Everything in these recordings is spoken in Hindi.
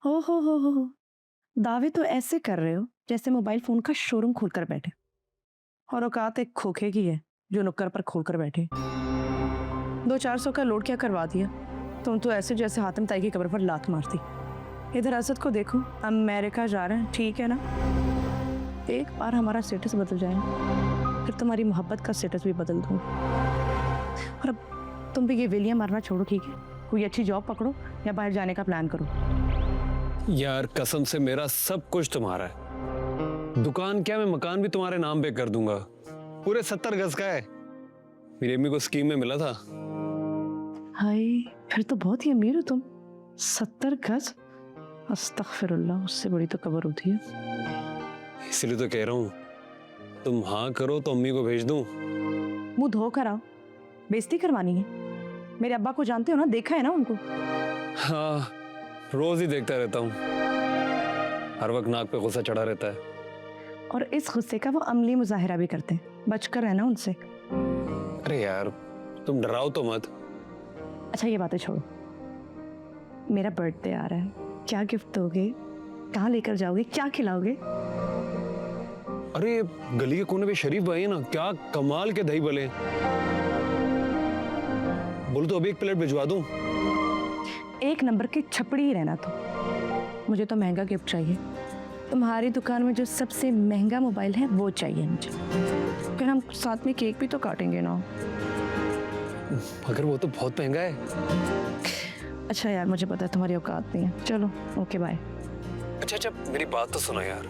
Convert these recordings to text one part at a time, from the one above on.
हो। दावे तो ऐसे कर रहे हो जैसे मोबाइल फोन का शोरूम खोलकर बैठे, और औकात एक खोखे की है जो नुक्कड़ पर खोलकर बैठे। 200-400 का लोड क्या करवा दिया? तुम तो ऐसे जैसे हातिम ताई की कब्र पर लात मारती। इधर असद को देखो, अमेरिका जा रहे हैं, ठीक है ना? एक बार हमारा स्टेटस बदल जाए, फिर तुम्हारी मोहब्बत का स्टेटस भी बदल दूँ। और अब तुम भी ये वेलियां मारना छोड़ो, ठीक है? कोई अच्छी जॉब पकड़ो या बाहर जाने का प्लान करो। यार कसम से मेरा सब कुछ तुम्हारा है। दुकान क्या, मैं मकान भी तुम्हारे नाम पे कर दूंगा। पूरे 70 गज का है, मेरी अम्मी को स्कीम में मिला था। हाय, फिर तो बहुत ही अमीर हो तुम। 70 गज? अस्तगफिरुल्लाह, उससे बड़ी तो कब्र होती है। इसलिए तो कह रहा हूँ, तुम हाँ करो तो अम्मी को भेज दूं। मुंह धो कर आओ, बेइज्जती करवानी है? मेरे अब्बा को जानते हो ना, देखा है ना उनको। हाँ, रोज ही देखता रहता हूँ, हर वक्त नाक पे गुस्सा चढ़ा रहता है। और इस गुस्से का वो अमली मुजाहिरा भी करते हैं, बचकर रहना उनसे। अरे यार, तुम डराओ तो मत। अच्छा ये बातें छोड़ो, मेरा बर्थडे आ रहा है, क्या गिफ्ट दोगे? कहाँ लेकर जाओगे? क्या खिलाओगे? अरे गली के कोने पे शरीफ भाई है ना, क्या कमाल के दही भले। बोलो तो अभी एक प्लेट भिजवा दूं। एक नंबर की छपड़ी ही रहना तो। मुझे तो महंगा गिफ्ट चाहिए। तुम्हारी दुकान में जो सबसे महंगा मोबाइल है वो चाहिए मुझे। फिर हम साथ में केक भी तो काटेंगे ना। मगर वो तो बहुत महंगा है। अच्छा यार, मुझे पता है तुम्हारी औकात नहीं है। चलो ओके बाय। अच्छा, मेरी बात तो सुनो यार,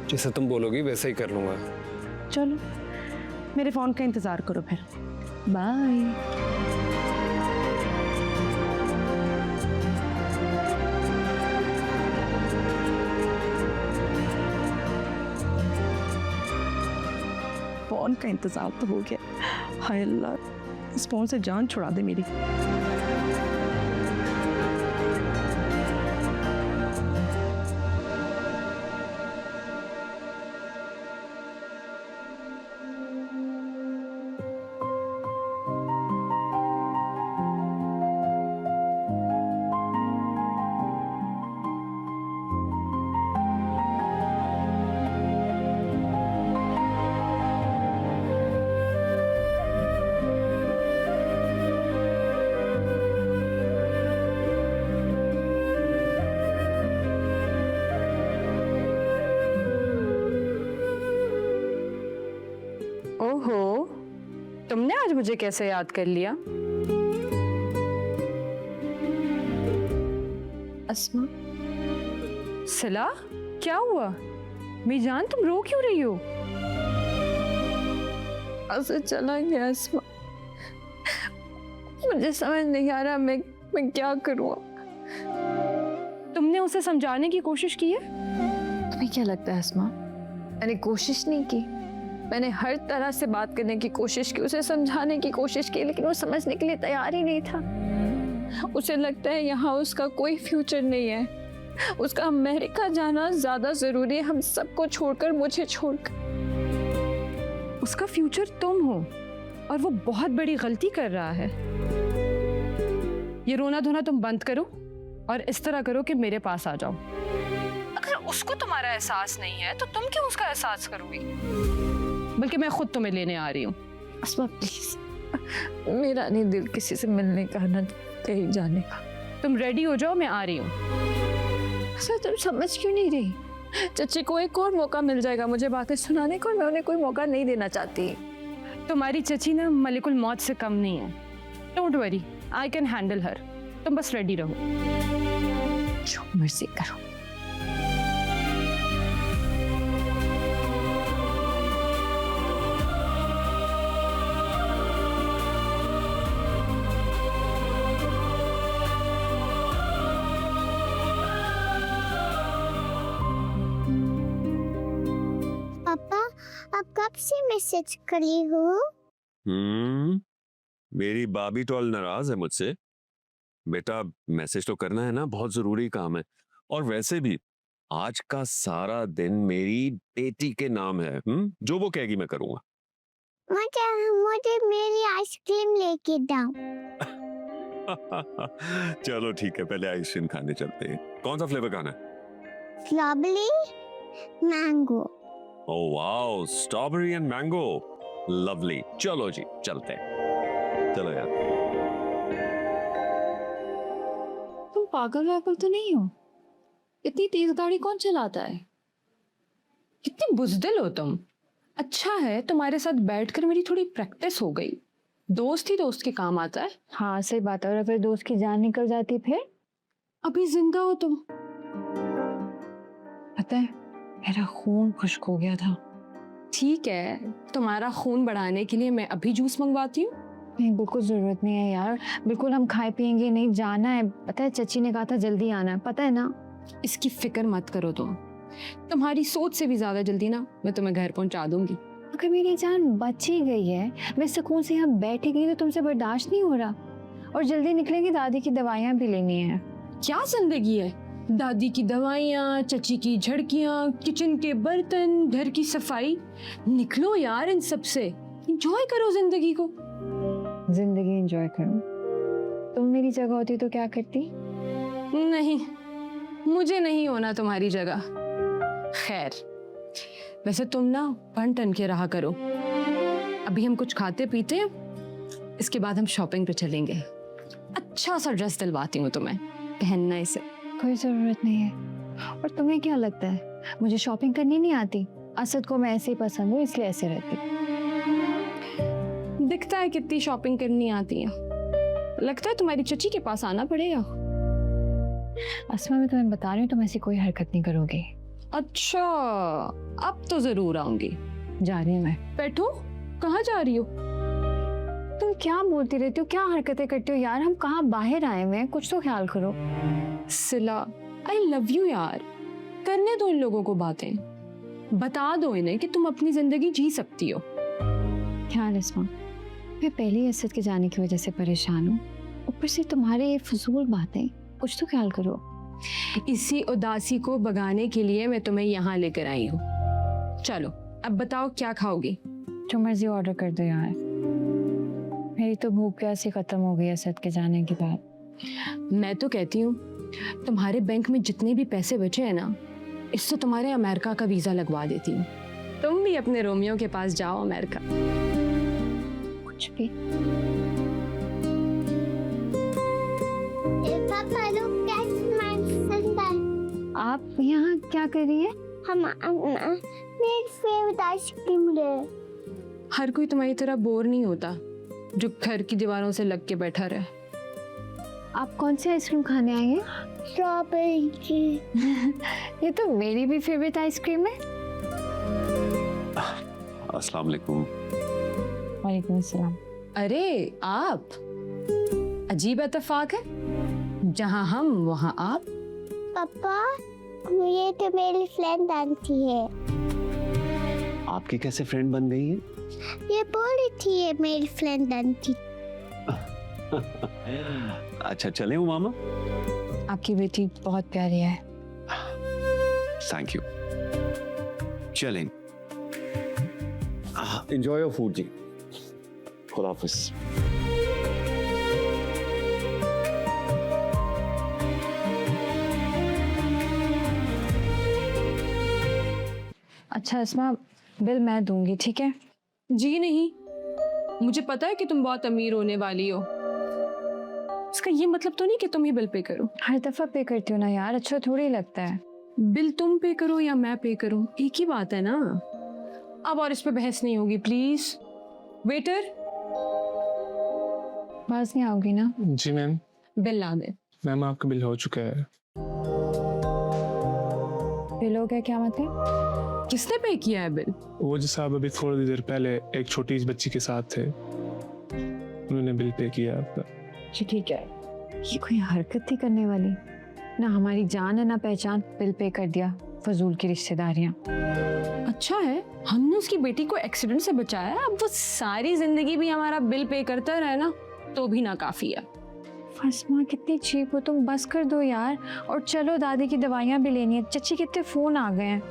जैसे तुम बोलोगी वैसे ही कर लूंगा। चलो मेरे फोन का इंतजार करो फिर। बाय। फोन का इंतजार तो हो गया। हाय अल्लाह, इस फोन से जान छुड़ा दे मेरी। ओहो, तुमने आज मुझे कैसे याद कर लिया? अस्मा, सिला, क्या हुआ? मेरी जान, तुम रो क्यों रही हो? असद चला गया अस्मा, मुझे समझ नहीं आ रहा मैं क्या करूँ। तुमने उसे समझाने की कोशिश की है? तुम्हें क्या लगता है अस्मा, मैंने कोशिश नहीं की? मैंने हर तरह से बात करने की कोशिश की, उसे समझाने की कोशिश की, लेकिन वो समझने के लिए तैयार ही नहीं था। उसे लगता है यहाँ उसका कोई फ्यूचर नहीं है, उसका अमेरिका जाना ज्यादा जरूरी है, हम सबको छोड़कर, मुझे छोड़कर। उसका फ्यूचर तुम हो, और वो बहुत बड़ी गलती कर रहा है। ये रोना धोना तुम बंद करो और इस तरह करो कि मेरे पास आ जाओ। अगर उसको तुम्हारा एहसास नहीं है तो तुम क्यों उसका एहसास करोगी? बल्कि मैं खुद तुम्हें लेने आ रही हूँ। अस्मा प्लीज, मेरा नहीं दिल किसी से मिलने का, ना कहीं जाने का। तुम रेडी हो जाओ, मैं आ रही हूँ। सर तुम समझ क्यों नहीं रही? चच्ची को एक और मौका मिल जाएगा मुझे बातें सुनाने को, मैं उन्हें कोई मौका नहीं देना चाहती। तुम्हारी चची ना मलिकुल मौत से कम नहीं है। Don't worry, I can handle हर। तुम बस रेडी रहो। जो मर्जी करो। पापा, आप कब से मैसेज करी हो? मेरी बाबी टॉल नाराज है मुझसे। बेटा मैसेज तो करना है ना, बहुत जरूरी काम है। और वैसे भी आज का सारा दिन मेरी बेटी के नाम है। जो वो कहेगी मैं करूंगा। मुझे मेरी आइसक्रीम लेके दो। चलो ठीक है, पहले आइसक्रीम खाने चलते हैं। कौन सा फ्लेवर खाना है? Strawberry mango. Oh wow, strawberry and mango, lovely. चलो जी चलते हैं, चलो यार। तुम पागल वागल तो नहीं हो? इतनी तेज गाड़ी कौन चलाता है? कितनी बुजदिल हो तुम। अच्छा है तुम्हारे साथ बैठकर मेरी थोड़ी प्रैक्टिस हो गई। दोस्त ही दोस्त के काम आता है। हाँ सही बात है। और अगर दोस्त की जान निकल जाती फिर? अभी जिंदा हो तुम। पता है मेरा खून खुश्क हो गया था। ठीक है, तुम्हारा खून बढ़ाने के लिए मैं अभी जूस मंगवाती हूँ। नहीं बिल्कुल जरूरत नहीं है यार, बिल्कुल हम खाए पिएंगे नहीं, जाना है। पता है चची ने कहा था जल्दी आना है, पता है ना। इसकी फिक्र मत करो तुम। तुम्हारी सोच से भी ज्यादा जल्दी ना मैं तुम्हें घर पहुंचा दूंगी। अगर मेरी जान बच ही गई है, मैं सुकून से यहाँ बैठी गई तो तुमसे बर्दाश्त नहीं हो रहा। और जल्दी निकलेंगे, दादी की दवाइयाँ भी लेनी है। क्या जिंदगी है? दादी की दवाइयाँ, चची की झड़कियाँ, किचन के बर्तन, घर की सफाई। निकलो यार इन सब से, एंजॉय करो जिंदगी को। जिंदगी एंजॉय करूँ? तुम मेरी जगह होती तो क्या करती? नहीं, मुझे नहीं होना तुम्हारी जगह। खैर, वैसे तुम ना बन टन के रहा करो। अभी हम कुछ खाते पीते हैं, इसके बाद हम शॉपिंग पे चलेंगे। अच्छा सा ड्रेस दिलवाती हूँ तुम्हें, पहनना इसे। कोई जरूरत नहीं है। और तुम्हें क्या लगता है मुझे शॉपिंग करनी नहीं आती? असद को मैं ऐसे ही पसंद हूँ, इसलिए ऐसे रहती। दिखता है कितनी शॉपिंग करनी आती है। लगता है तुम्हारी चची के पास आना पड़ेगा। अस्मा मैं तुम्हें बता रही हूँ, तुम ऐसी कोई हरकत नहीं करोगे। अच्छा, अब तो जरूर आऊंगी। जा रही हूँ मैं। बैठो, कहाँ जा रही हो? तुम क्या बोलती रहती हो, क्या हरकतें करती हो यार? हम कहाँ बाहर आए हुए हैं, कुछ तो ख्याल करो। सिला, आई लव यू यार। करने दो इन लोगों को बातें। बता दो इन्हें कि तुम अपनी जिंदगी जी सकती हो। ख्याल अस्मा, मैं पहले ही असद के जाने की वजह से परेशान हूँ, ऊपर से तुम्हारे ये फजूल बातें। कुछ तो ख्याल करो। इसी उदासी को भगाने के लिए मैं तुम्हें यहाँ लेकर आई हूँ। चलो अब बताओ क्या खाओगी? जो मर्जी ऑर्डर कर दो यार, मेरी तो भूख प्यास ही खत्म हो गई असद के जाने के बाद। मैं तो कहती हूँ तुम्हारे बैंक में जितने भी पैसे बचे हैं ना, इससे तुम्हारे अमेरिका का वीजा लगवा देती हूँ। तुम भी अपने रोमियो के पास जाओ अमेरिका। कुछ भी। पापा लोग आप यहाँ क्या कर रही है? हम मेरी फेवरेट आइसक्रीम ले। हर कोई तुम्हारी तरह बोर नहीं होता जो घर की दीवारों से लग के बैठा रहे। आप कौन सी आइसक्रीम खाने आए हैं? स्ट्रॉबेरी की। ये तो मेरी भी फेवरेट आइसक्रीम है। अस्सलाम वालेकुम। वालेकुम अस्सलाम। अरे आप, अजीब इत्तेफाक है, जहाँ हम वहाँ आप। पापा ये तो मेरी फ्रेंड आंटी है। आपकी कैसे फ्रेंड बन गई है? ये बोली थी ये मेरी फ्रेंड आंटी। अच्छा चले हूँ मामा। आपकी बेटी बहुत प्यारी है। Thank you. चलें। एंजॉय योर फूड जी। खुदा हाफिज। अच्छा अस्मा, बिल मैं दूंगी, ठीक है? जी नहीं, मुझे पता है कि तुम बहुत अमीर होने वाली हो। इसका ये मतलब तो नहीं कि तुम ही बिल पे करो। हर दफा पे करती हो ना यार, अच्छा थोड़ी लगता है। बिल तुम पे करो या मैं पे करूं, एक ही बात है ना। अब और इस पे बहस नहीं होगी प्लीज। वेटर, बाज नहीं आओगी ना? जी मैम। बिल ला दे। मैम आपका बिल हो चुका है। बिल हो गया क्या मतलब? किसने पे किया है बिल? वो जो साहब अभी थोड़ी देर पहले एक छोटी सी बच्ची के साथ थे, उन्होंने बिल पे किया आपका। जी ठीक है। ये कोई हरकत थी करने वाली? ना हमारी जान है ना पहचान, बिल पे कर दिया। फजूल की रिश्तेदारियां। अच्छा है हमने उसकी बेटी को एक्सीडेंट से बचाया, अब वो सारी जिंदगी भी हमारा बिल पे करता रहे ना तो भी ना काफी है। फसमा कितनी चीप हो तुम, बस कर दो यार। और चलो दादी की दवाइयाँ भी लेनी है। चची कितने फोन आ गए हैं।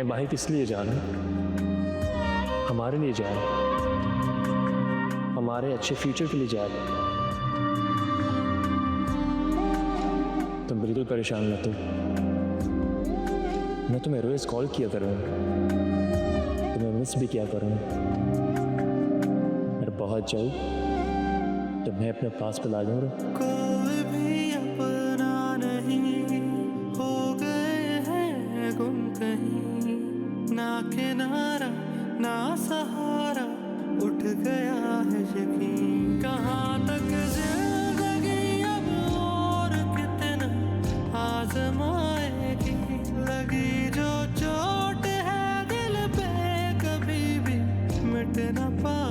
हैं बाहर किस लिए जा रहे हैं? हमारे लिए जा रहे हैं, हमारे अच्छे फ्यूचर के लिए जा रहे हैं। तुम बिल्कुल परेशान मत हो, मैं तुम्हें रोज कॉल किया करूँगा, तुम्हें मिस भी किया करूँगा, और बहुत जल्द तुम्हें अपने पास बुला लूँगा। कोई भी अपना नहीं, हो गए हैं गुम कहीं, ना किनारा ना सहारा, उठ गया है यकीन। कहाँ तक जिंदगी अब और कितना आजमाएगी, लगी जो चोट है दिल पे कभी भी मिट न पाएगी।